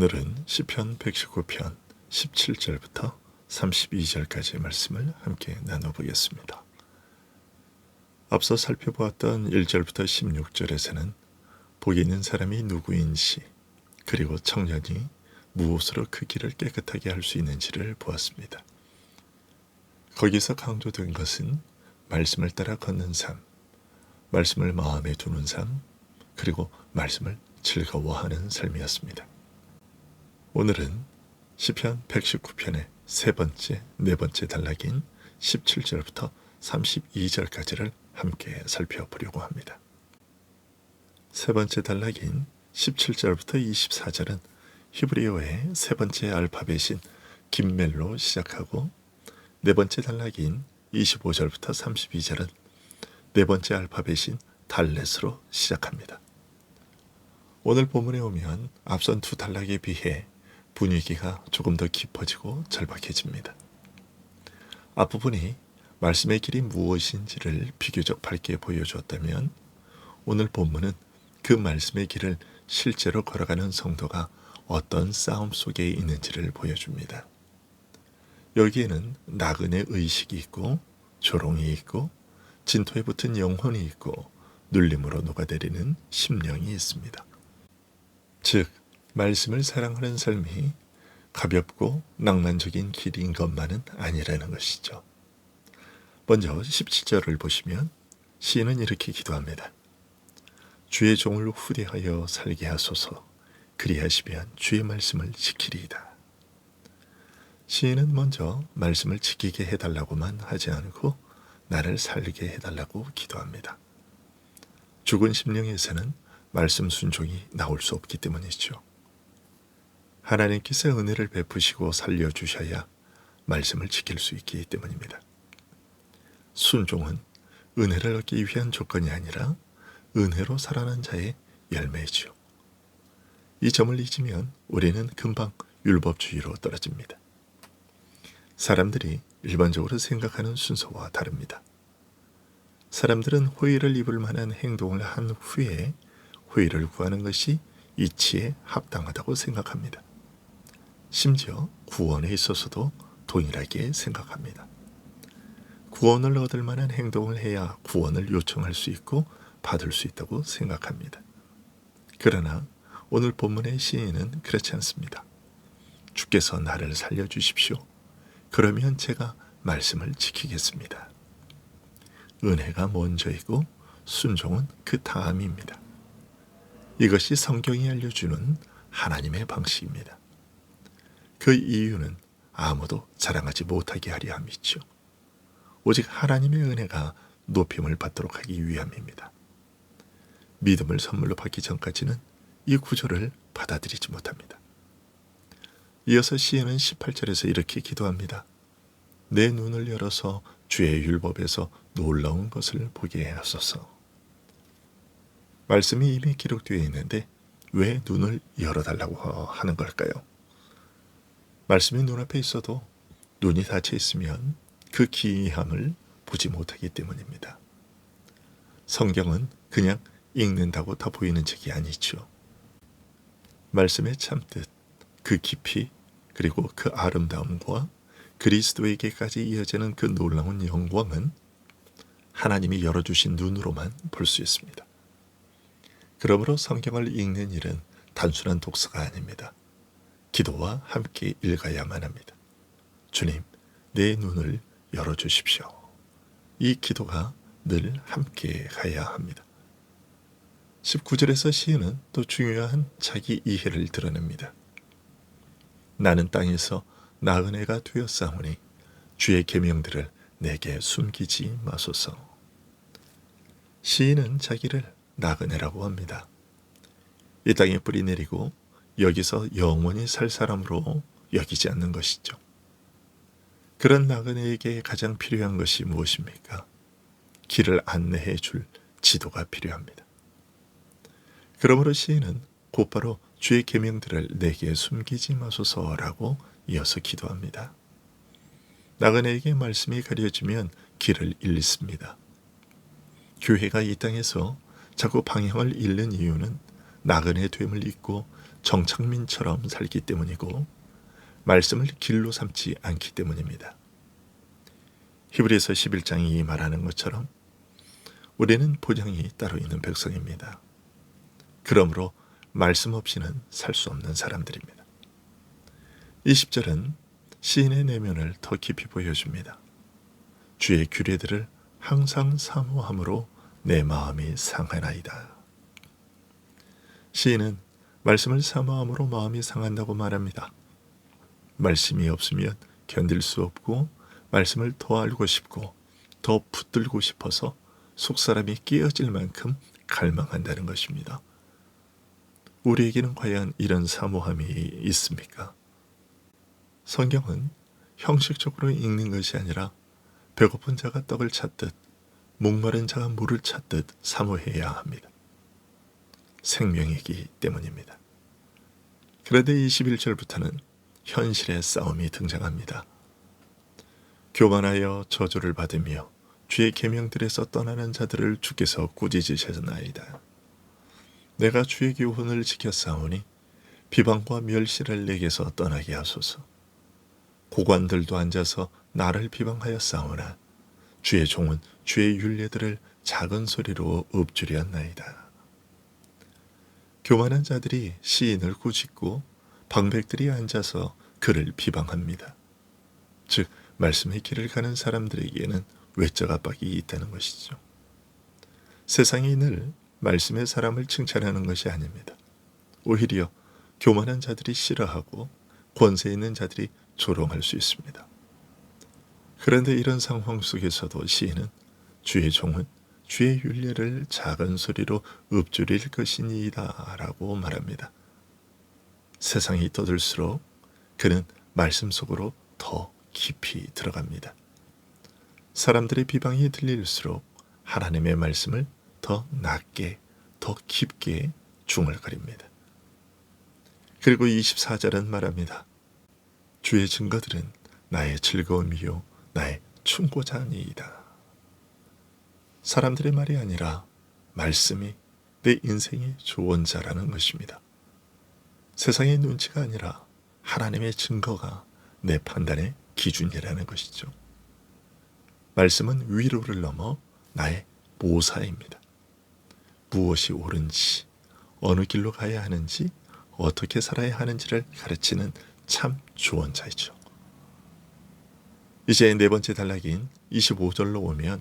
오늘은 시편 119편 17절부터 32절까지의 말씀을 함께 나눠보겠습니다. 앞서 살펴보았던 1절부터 16절에서는 복이 있는 사람이 누구인지, 그리고 청년이 무엇으로 그 길을 깨끗하게 할 수 있는지를 보았습니다. 거기서 강조된 것은 말씀을 따라 걷는 삶, 말씀을 마음에 두는 삶, 그리고 말씀을 즐거워하는 삶이었습니다. 오늘은 시편 119편의 세 번째, 네 번째 단락인 17절부터 32절까지를 함께 살펴보려고 합니다. 세 번째 단락인 17절부터 24절은 히브리어의 세 번째 알파벳인 김멜로 시작하고, 네 번째 단락인 25절부터 32절은 네 번째 알파벳인 달렛으로 시작합니다. 오늘 본문에 오면 앞선 두 단락에 비해 분위기가 조금 더 깊어지고 절박해집니다. 앞부분이 말씀의 길이 무엇인지를 비교적 밝게 보여주었다면, 오늘 본문은 그 말씀의 길을 실제로 걸어가는 성도가 어떤 싸움 속에 있는지를 보여줍니다. 여기에는 나그네 의식이 있고, 조롱이 있고, 진토에 붙은 영혼이 있고, 눌림으로 녹아내리는 심령이 있습니다. 즉, 말씀을 사랑하는 삶이 가볍고 낭만적인 길인 것만은 아니라는 것이죠. 먼저 17절을 보시면 시인은 이렇게 기도합니다. 주의 종을 후대하여 살게 하소서. 그리하시면 주의 말씀을 지키리이다. 시인은 먼저 말씀을 지키게 해달라고만 하지 않고 나를 살게 해달라고 기도합니다. 죽은 심령에서는 말씀 순종이 나올 수 없기 때문이죠. 하나님께서 은혜를 베푸시고 살려주셔야 말씀을 지킬 수 있기 때문입니다. 순종은 은혜를 얻기 위한 조건이 아니라 은혜로 살아난 자의 열매이죠. 이 점을 잊으면 우리는 금방 율법주의로 떨어집니다. 사람들이 일반적으로 생각하는 순서와 다릅니다. 사람들은 호의를 입을 만한 행동을 한 후에 호의를 구하는 것이 이치에 합당하다고 생각합니다. 심지어 구원에 있어서도 동일하게 생각합니다. 구원을 얻을 만한 행동을 해야 구원을 요청할 수 있고 받을 수 있다고 생각합니다. 그러나 오늘 본문의 시인은 그렇지 않습니다. 주께서 나를 살려주십시오. 그러면 제가 말씀을 지키겠습니다. 은혜가 먼저이고 순종은 그 다음입니다. 이것이 성경이 알려주는 하나님의 방식입니다. 그 이유는 아무도 자랑하지 못하게 하려 함이죠. 오직 하나님의 은혜가 높임을 받도록 하기 위함입니다. 믿음을 선물로 받기 전까지는 이 구조를 받아들이지 못합니다. 이어서 시인은 18절에서 이렇게 기도합니다. 내 눈을 열어서 주의 율법에서 놀라운 것을 보게 하소서. 말씀이 이미 기록되어 있는데 왜 눈을 열어달라고 하는 걸까요? 말씀이 눈앞에 있어도 눈이 닫혀 있으면 그 기이함을 보지 못하기 때문입니다. 성경은 그냥 읽는다고 다 보이는 책이 아니죠. 말씀의 참뜻, 그 깊이, 그리고 그 아름다움과 그리스도에게까지 이어지는 그 놀라운 영광은 하나님이 열어주신 눈으로만 볼 수 있습니다. 그러므로 성경을 읽는 일은 단순한 독서가 아닙니다. 기도와 함께 읽어야만 합니다. 주님, 내 눈을 열어주십시오. 이 기도가 늘 함께 가야 합니다. 19절에서 시인은 또 중요한 자기 이해를 드러냅니다. 나는 땅에서 나그네가 되었사오니 주의 계명들을 내게 숨기지 마소서. 시인은 자기를 나그네라고 합니다. 이 땅에 뿌리 내리고 여기서 영원히 살 사람으로 여기지 않는 것이죠. 그런 나그네에게 가장 필요한 것이 무엇입니까? 길을 안내해 줄 지도가 필요합니다. 그러므로 시인은 곧바로 주의 계명들을 내게 숨기지 마소서라고 이어서 기도합니다. 나그네에게 말씀이 가려지면 길을 잃습니다. 교회가 이 땅에서 자꾸 방향을 잃는 이유는 나그네 됨을 잊고 정착민처럼 살기 때문이고 말씀을 길로 삼지 않기 때문입니다. 히브리서 11장이 말하는 것처럼 우리는 본향이 따로 있는 백성입니다. 그러므로 말씀 없이는 살 수 없는 사람들입니다. 20절은 시인의 내면을 더 깊이 보여줍니다. 주의 규례들을 항상 사모함으로 내 마음이 상하나이다. 시인은 말씀을 사모함으로 마음이 상한다고 말합니다. 말씀이 없으면 견딜 수 없고 말씀을 더 알고 싶고 더 붙들고 싶어서 속사람이 끼어질 만큼 갈망한다는 것입니다. 우리에게는 과연 이런 사모함이 있습니까? 성경은 형식적으로 읽는 것이 아니라 배고픈 자가 떡을 찾듯 목마른 자가 물을 찾듯 사모해야 합니다. 생명이기 때문입니다. 그런데 21절부터는 현실의 싸움이 등장합니다. 교만하여 저주를 받으며 주의 계명들에서 떠나는 자들을 주께서 꾸짖으셨나이다. 내가 주의 교훈을 지켰사오니 비방과 멸시를 내게서 떠나게 하소서. 고관들도 앉아서 나를 비방하였사오나 주의 종은 주의 율례들을 작은 소리로 읊주렸나이다. 교만한 자들이 시인을 꾸짖고 방백들이 앉아서 그를 비방합니다. 즉 말씀의 길을 가는 사람들에게는 외적 압박이 있다는 것이죠. 세상이 늘 말씀의 사람을 칭찬하는 것이 아닙니다. 오히려 교만한 자들이 싫어하고 권세 있는 자들이 조롱할 수 있습니다. 그런데 이런 상황 속에서도 시인은 주의 종은 주의 율례를 작은 소리로 읊조릴 것이니이다 라고 말합니다. 세상이 떠들수록 그는 말씀 속으로 더 깊이 들어갑니다. 사람들의 비방이 들릴수록 하나님의 말씀을 더 낮게, 더 깊게 중얼거립니다. 그리고 24절은 말합니다. 주의 증거들은 나의 즐거움이요 나의 충고자니이다. 사람들의 말이 아니라 말씀이 내 인생의 조언자라는 것입니다. 세상의 눈치가 아니라 하나님의 증거가 내 판단의 기준이라는 것이죠. 말씀은 위로를 넘어 나의 모사입니다. 무엇이 옳은지, 어느 길로 가야 하는지, 어떻게 살아야 하는지를 가르치는 참 조언자이죠. 이제 네 번째 단락인 25절로 오면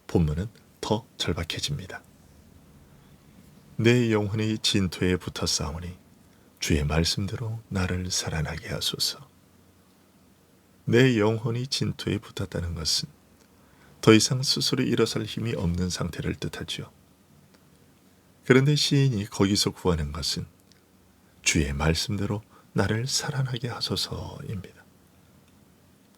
본문은 더 절박해집니다. 내 영혼이 진토에 붙어 싸우니 주의 말씀대로 나를 살아나게 하소서. 내 영혼이 진토에 붙었다는 것은 더 이상 스스로 일어설 힘이 없는 상태를 뜻하죠. 그런데 시인이 거기서 구하는 것은 주의 말씀대로 나를 살아나게 하소서입니다.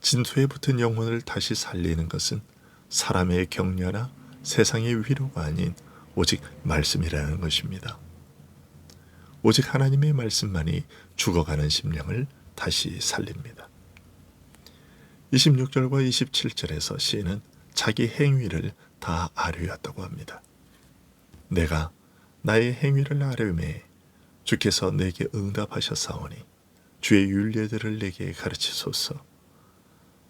진토에 붙은 영혼을 다시 살리는 것은 사람의 격려나 세상의 위로가 아닌 오직 말씀이라는 것입니다. 오직 하나님의 말씀만이 죽어가는 심령을 다시 살립니다. 26절과 27절에서 시인은 자기 행위를 다 아뢰었다고 합니다. 내가 나의 행위를 아뢰매 주께서 내게 응답하셨사오니 주의 율례들을 내게 가르치소서.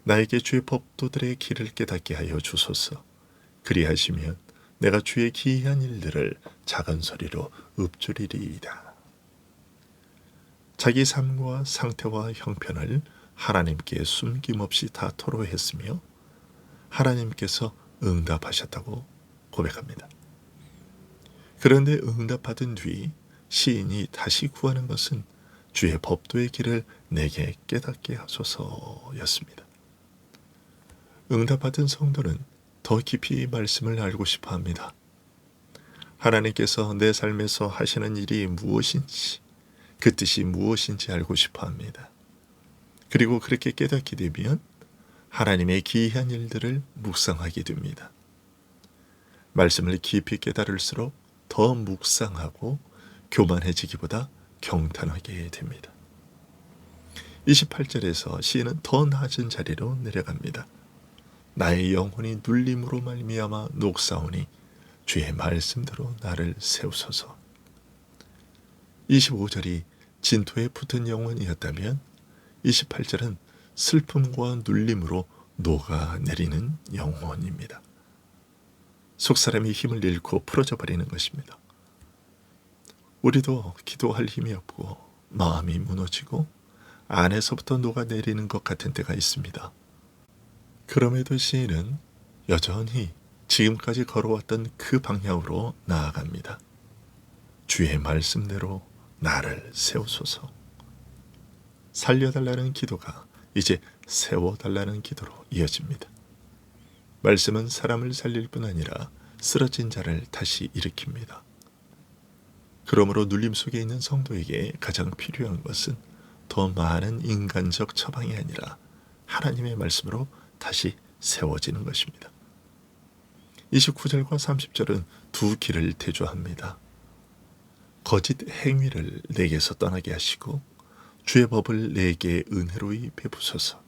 나에게 주의 법도들의 길을 깨닫게 하여 주소서. 그리하시면 내가 주의 기이한 일들을 작은 소리로 읊조리리이다. 자기 삶과 상태와 형편을 하나님께 숨김없이 다 토로했으며 하나님께서 응답하셨다고 고백합니다. 그런데 응답받은 뒤 시인이 다시 구하는 것은 주의 법도의 길을 내게 깨닫게 하소서였습니다. 응답받은 성도는 더 깊이 말씀을 알고 싶어 합니다. 하나님께서 내 삶에서 하시는 일이 무엇인지, 그 뜻이 무엇인지 알고 싶어 합니다. 그리고 그렇게 깨닫게 되면 하나님의 기이한 일들을 묵상하게 됩니다. 말씀을 깊이 깨달을수록 더 묵상하고 교만해지기보다 경탄하게 됩니다. 28절에서 시인은 더 낮은 자리로 내려갑니다. 나의 영혼이 눌림으로 말미암아 녹사오니 주의 말씀대로 나를 세우소서. 25절이 진토에 붙은 영혼이었다면 28절은 슬픔과 눌림으로 녹아내리는 영혼입니다. 속사람이 힘을 잃고 풀어져 버리는 것입니다. 우리도 기도할 힘이 없고 마음이 무너지고 안에서부터 녹아내리는 것 같은 때가 있습니다. 그럼에도 시인은 여전히 지금까지 걸어왔던 그 방향으로 나아갑니다. 주의 말씀대로 나를 세우소서. 살려달라는 기도가 이제 세워달라는 기도로 이어집니다. 말씀은 사람을 살릴 뿐 아니라 쓰러진 자를 다시 일으킵니다. 그러므로 눌림 속에 있는 성도에게 가장 필요한 것은 더 많은 인간적 처방이 아니라 하나님의 말씀으로 다시 세워지는 것입니다. 29절과 30절은 두 길을 대조합니다. 거짓 행위를 내게서 떠나게 하시고 주의 법을 내게 은혜로이 베푸소서.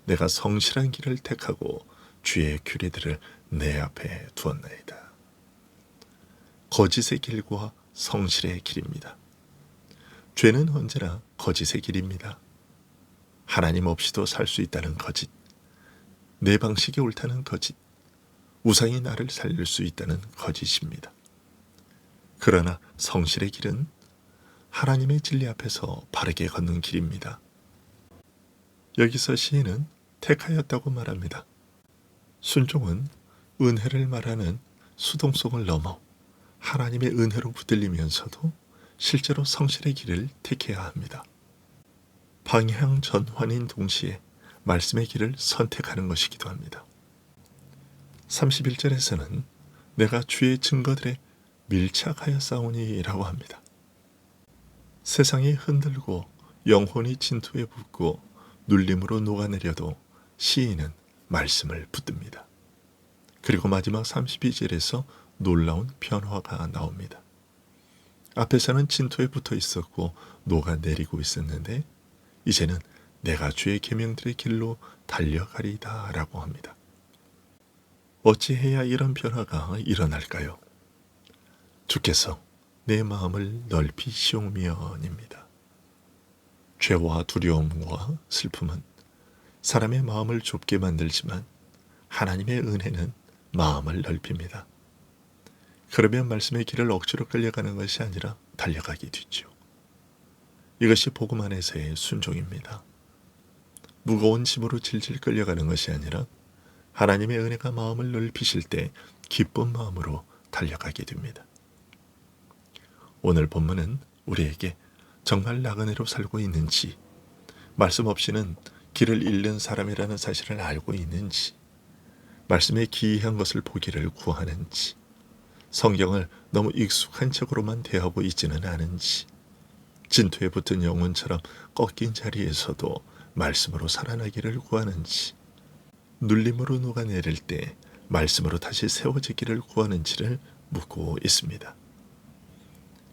내가 성실한 길을 택하고 주의 규례들을 내 앞에 두었나이다. 거짓의 길과 성실의 길입니다. 죄는 언제나 거짓의 길입니다. 하나님 없이도 살 수 있다는 거짓, 내 방식이 옳다는 거짓, 우상이 나를 살릴 수 있다는 거짓입니다. 그러나 성실의 길은 하나님의 진리 앞에서 바르게 걷는 길입니다. 여기서 시인은 택하였다고 말합니다. 순종은 은혜를 말하는 수동성을 넘어 하나님의 은혜로 붙들리면서도 실제로 성실의 길을 택해야 합니다. 방향 전환인 동시에 말씀의 길을 선택하는 것이기도 합니다. 31절에서는 내가 주의 증거들에 밀착하여 싸우니 라고 합니다. 세상이 흔들고 영혼이 진토에 붙고 눌림으로 녹아내려도 시인은 말씀을 붙듭니다. 그리고 마지막 32절에서 놀라운 변화가 나옵니다. 앞에서는 진토에 붙어 있었고 녹아내리고 있었는데 이제는 내가 주의 계명들의 길로 달려가리다 라고 합니다. 어찌해야 이런 변화가 일어날까요? 주께서 내 마음을 넓히시오며입니다. 죄와 두려움과 슬픔은 사람의 마음을 좁게 만들지만 하나님의 은혜는 마음을 넓힙니다. 그러면 말씀의 길을 억지로 끌려가는 것이 아니라 달려가게 되죠. 이것이 복음 안에서의 순종입니다. 무거운 짐으로 질질 끌려가는 것이 아니라 하나님의 은혜가 마음을 넓히실 때 기쁜 마음으로 달려가게 됩니다. 오늘 본문은 우리에게 정말 나그네로 살고 있는지, 말씀 없이는 길을 잃는 사람이라는 사실을 알고 있는지, 말씀에 기이한 것을 보기를 구하는지, 성경을 너무 익숙한 척으로만 대하고 있지는 않은지, 진토에 붙은 영혼처럼 꺾인 자리에서도 말씀으로 살아나기를 구하는지, 눌림으로 녹아내릴 때 말씀으로 다시 세워지기를 구하는지를 묻고 있습니다.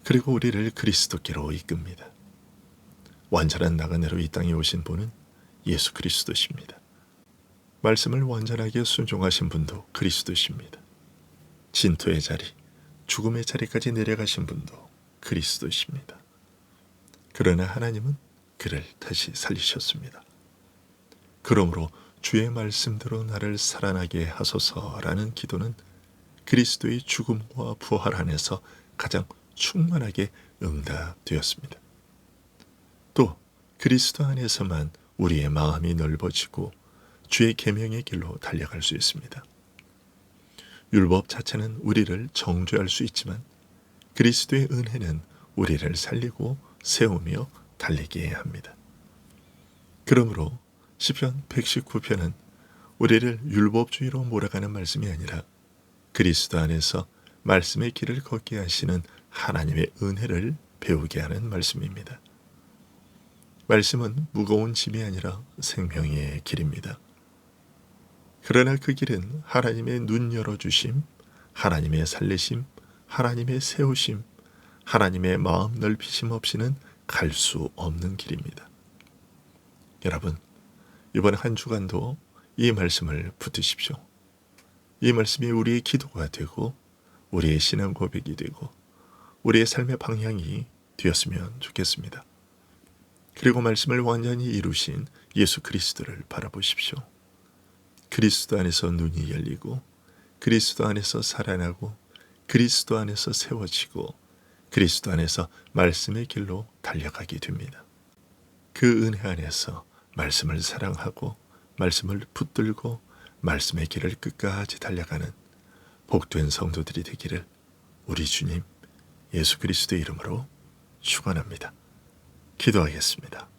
그리고 우리를 그리스도께로 이끕니다. 완전한 나그네로 이 땅에 오신 분은 예수 그리스도십니다. 말씀을 완전하게 순종하신 분도 그리스도십니다. 진토의 자리, 죽음의 자리까지 내려가신 분도 그리스도십니다. 그러나 하나님은 그를 다시 살리셨습니다. 그러므로 주의 말씀대로 나를 살아나게 하소서라는 기도는 그리스도의 죽음과 부활 안에서 가장 충만하게 응답되었습니다. 또 그리스도 안에서만 우리의 마음이 넓어지고 주의 계명의 길로 달려갈 수 있습니다. 율법 자체는 우리를 정죄할 수 있지만 그리스도의 은혜는 우리를 살리고 세우며 달리게 합니다. 그러므로 시편 119편은 우리를 율법주의로 몰아가는 말씀이 아니라 그리스도 안에서 말씀의 길을 걷게 하시는 하나님의 은혜를 배우게 하는 말씀입니다. 말씀은 무거운 짐이 아니라 생명의 길입니다. 그러나 그 길은 하나님의 눈 열어주심, 하나님의 살리심, 하나님의 세우심, 하나님의 마음 넓히심 없이는 갈 수 없는 길입니다. 여러분, 이번 한 주간도 이 말씀을 붙드십시오. 이 말씀이 우리의 기도가 되고 우리의 신앙 고백이 되고 우리의 삶의 방향이 되었으면 좋겠습니다. 그리고 말씀을 완전히 이루신 예수 그리스도를 바라보십시오. 그리스도 안에서 눈이 열리고 그리스도 안에서 살아나고 그리스도 안에서 세워지고 그리스도 안에서 말씀의 길로 달려가게 됩니다. 그 은혜 안에서 말씀을 사랑하고 말씀을 붙들고 말씀의 길을 끝까지 달려가는 복된 성도들이 되기를 우리 주님 예수 그리스도의 이름으로 축원합니다. 기도하겠습니다.